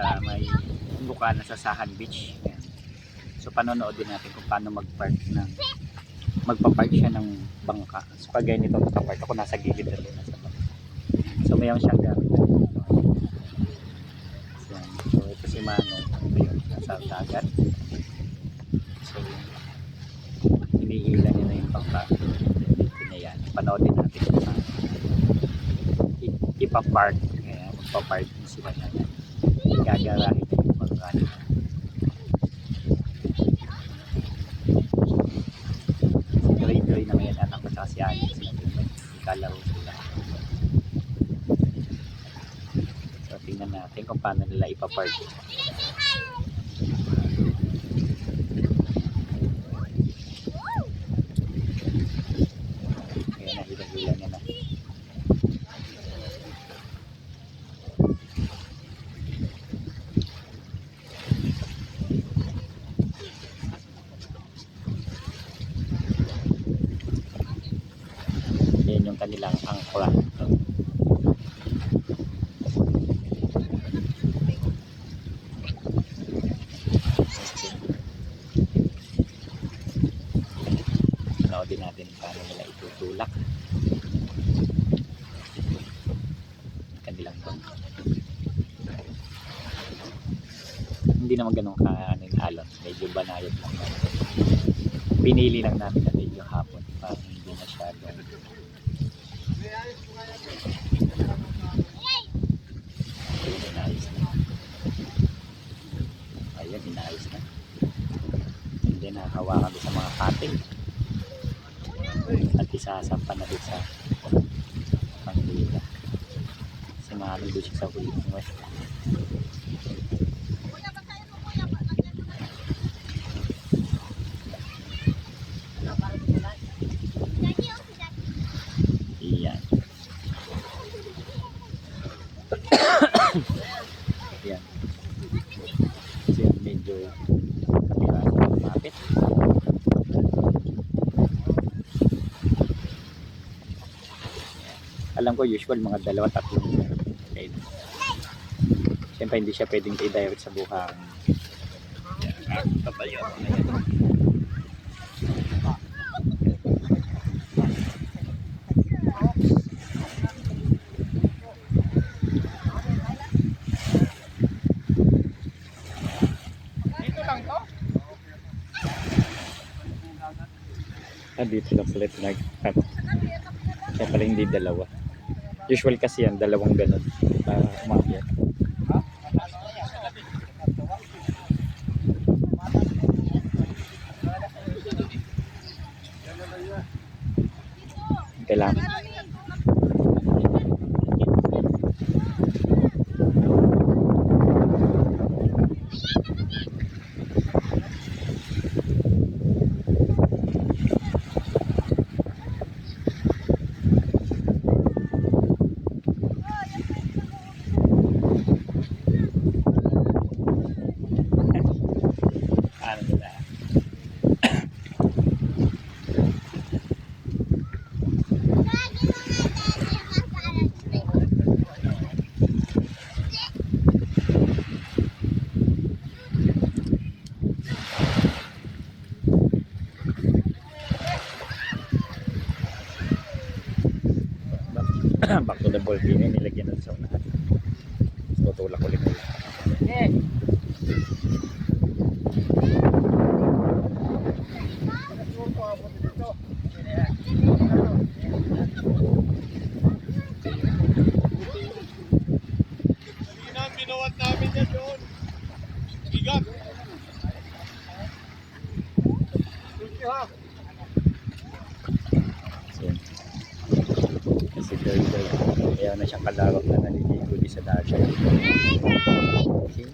sa may Bukana sa Sahan Beach. Ayan. So panonood din natin kung paano magpa-park siya ng bangka. So pag ganito nakapark ako nasa gilid na din nasa bangka. So mayroon siyang gamit. So ito si Manong nasa dagat. So hinihila niya na yung bangka. Dito niya yan. Panoodin natin kung paano ipa-park. Kaya magpa-park sila na yan. Gagarahin na yung bangka nila. Tuloy-tuloy na ngayon anak ko tsaka si Alex. Ikalaro sila. So tingnan natin kung paano nila ipa-park. Ayan na, hila-hila niya na. Yan yung kanilang angkla. Panoodin natin paano nila itutulak kanilang bangka. Hindi naman ganun kanin alon, medyo banayad lang. Pinili lang namin na medyo hapon para hindi masyadong inayos na. Ayan, inayos na. Hindi nakahawakan sa mga pating at isasampan na din sa pangdila. Kasi mahalong doon siya sa huli ng west. Iyan. Yan. Kasi medyo kapira mapit. Alam ko usual mga 2-3 okay. Siyempre hindi siya pwedeng i-direct sa buhang. Papayo ako na yan. Dito lang sila pinag-cut. Kaya pala hindi dalawa. Usual kasi yan, dalawang ganun para umakyat. Kailangan back to the ball game, nilagyan na sa unahan. Tutulak ulit nila. Binuwat namin yan doon. Bigat. Kasi girl, ayaw na siyang kalaro na naliligo di sa dagat. Okay.